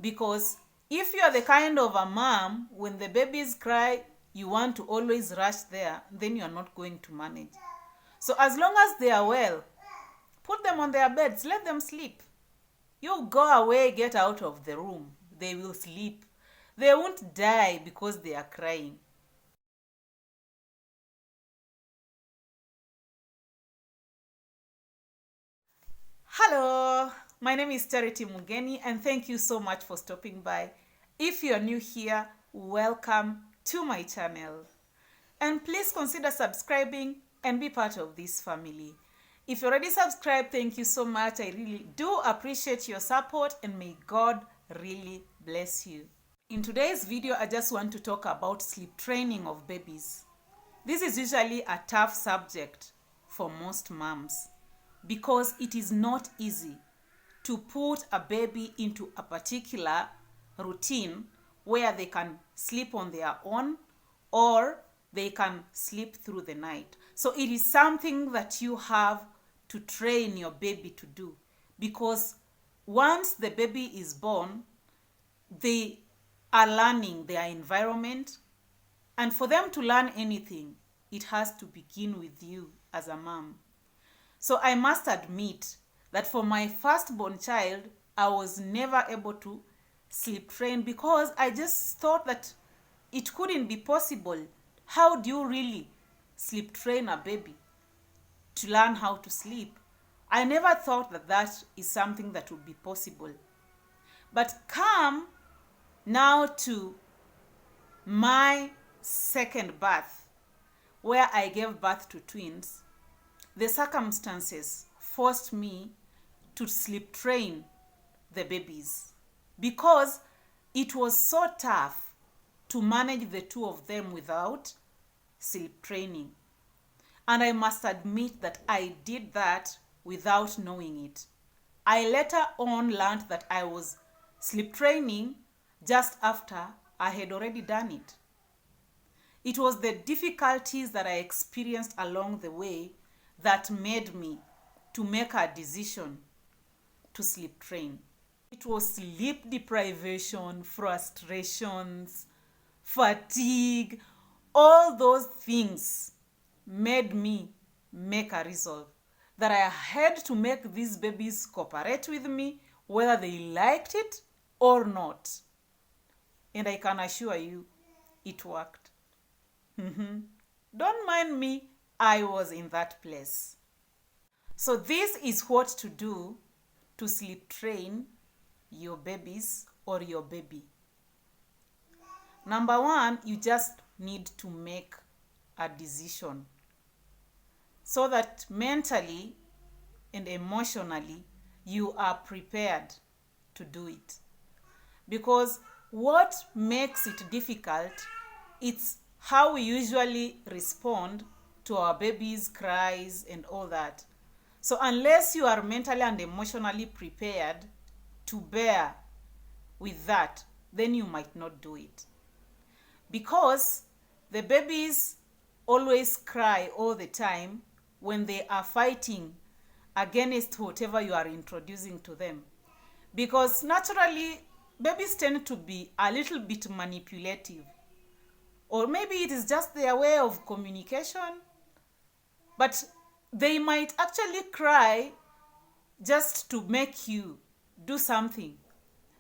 Because if you are the kind of a mom, when the babies cry, you want to always rush there, then you are not going to manage. So as long as they are well, put them on their beds, let them sleep. You go away, get out of the room. They will sleep. They won't die because they are crying. Hello, my name is Charity Mugeni and thank you so much for stopping by. If you are new here, welcome to my channel. And please consider subscribing and be part of this family. If you already subscribed, thank you so much. I really do appreciate your support and may God really bless you. In today's video, I just want to talk about sleep training of babies. This is usually a tough subject for most moms because it is not easy to put a baby into a particular routine where they can sleep on their own or they can sleep through the night. So it is something that you have to train your baby to do, because once the baby is born, they are learning their environment, and for them to learn anything, it has to begin with you as a mom. So I must admit that for my firstborn child, I was never able to sleep train because I just thought that it couldn't be possible. How do you really sleep train a baby to learn how to sleep? I never thought that that is something that would be possible. But come now to my second birth, where I gave birth to twins, the circumstances forced me to sleep train the babies because it was so tough to manage the two of them without sleep training. And I must admit that I did that without knowing it. I later on learned that I was sleep training just after I had already done it. It was the difficulties that I experienced along the way that made me to make a decision to sleep train. It was sleep deprivation, frustrations, fatigue, all those things made me make a resolve that I had to make these babies cooperate with me, whether they liked it or not. And I can assure you, it worked. Don't mind me, I was in that place. So this is what to do to sleep train your babies or your baby. Number one, you just need to make a decision so that mentally and emotionally you are prepared to do it. Because what makes it difficult, it's how we usually respond to our baby's cries and all that. So unless you are mentally and emotionally prepared to bear with that, then you might not do it. Because the babies always cry all the time when they are fighting against whatever you are introducing to them. Because naturally, babies tend to be a little bit manipulative. Or maybe it is just their way of communication. But they might actually cry just to make you do something.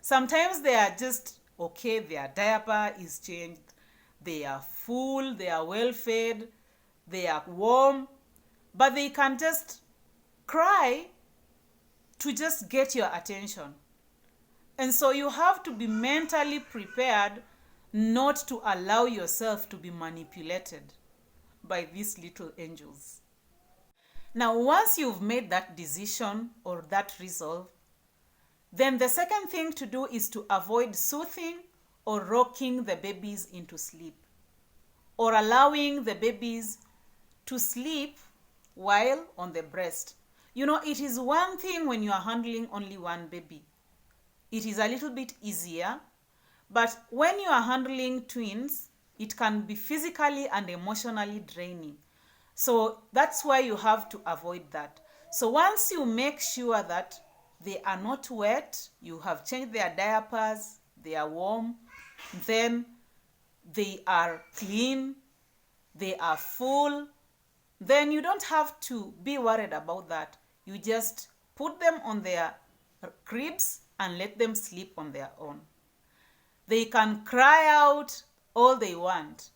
Sometimes they are just okay, their diaper is changed, they are full, they are well fed, they are warm, but they can just cry to just get your attention. And so you have to be mentally prepared not to allow yourself to be manipulated by these little angels. Now, once you've made that decision or that resolve, then the second thing to do is to avoid soothing or rocking the babies into sleep, or allowing the babies to sleep while on the breast. You know, it is one thing when you are handling only one baby. It is a little bit easier, but when you are handling twins, it can be physically and emotionally draining. So that's why you have to avoid that. So once you make sure that they are not wet, you have changed their diapers, they are warm, then they are clean, they are full, then you don't have to be worried about that. You just put them on their cribs and let them sleep on their own. They can cry out all they want,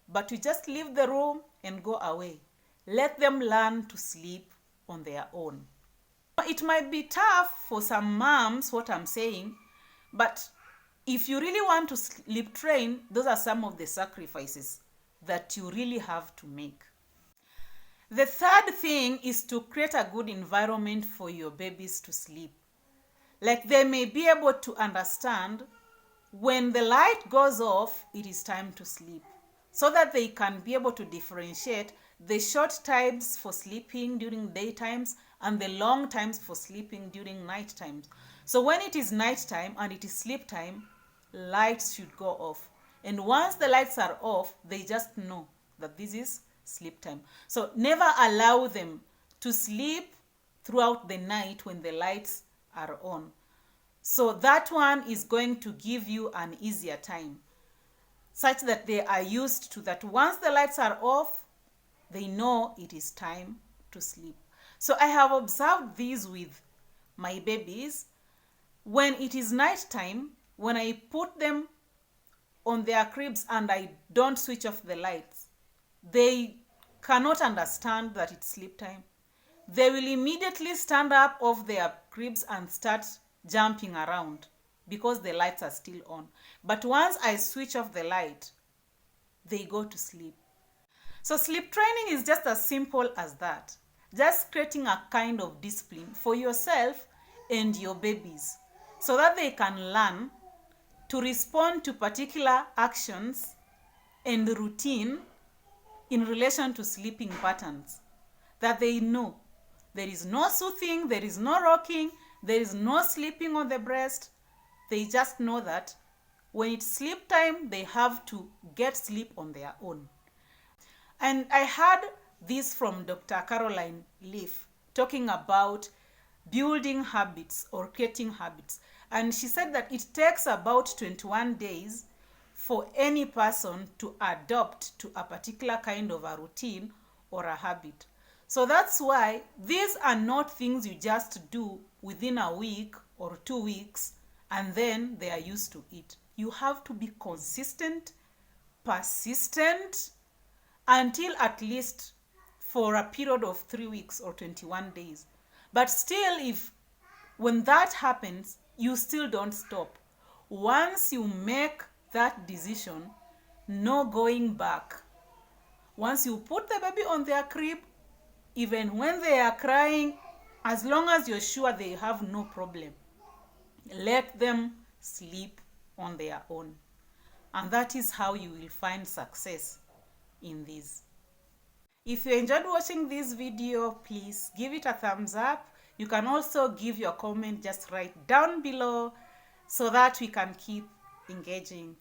but you just leave the room and go away. Let them learn to sleep on their own. It might be tough for some moms, what I'm saying, but if you really want to sleep train, those are some of the sacrifices that you really have to make. The third thing is to create a good environment for your babies to sleep. Like they may be able to understand when the light goes off, it is time to sleep, so that they can be able to differentiate the short times for sleeping during daytimes and the long times for sleeping during night times. So when it is night time and it is sleep time, lights should go off. And once the lights are off, they just know that this is sleep time. So never allow them to sleep throughout the night when the lights are on. So that one is going to give you an easier time, such that they are used to that. Once the lights are off, they know it is time to sleep. So I have observed this with my babies. When it is night time, when I put them on their cribs and I don't switch off the lights, they cannot understand that it's sleep time. They will immediately stand up off their cribs and start jumping around because the lights are still on. But once I switch off the light, they go to sleep. So sleep training is just as simple as that. Just creating a kind of discipline for yourself and your babies so that they can learn to respond to particular actions and routine in relation to sleeping patterns. That they know there is no soothing, there is no rocking, there is no sleeping on the breast. They just know that when it's sleep time, they have to get sleep on their own. And I heard this from Dr. Caroline Leaf talking about building habits or creating habits. And she said that it takes about 21 days for any person to adopt to a particular kind of a routine or a habit. So that's why these are not things you just do within a week or 2 weeks and then they are used to it. You have to be consistent, persistent, until at least for a period of 3 weeks or 21 days. But still, if when that happens, you still don't stop. Once you make that decision, no going back. Once you put the baby on their crib, even when they are crying, as long as you're sure they have no problem, let them sleep on their own. And that is how you will find success in this. If you enjoyed watching this video, please give it a thumbs up. You can also give your comment just right down below so that we can keep engaging.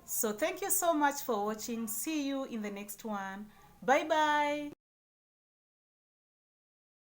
So thank you so much for watching. See you in the next one. Bye bye.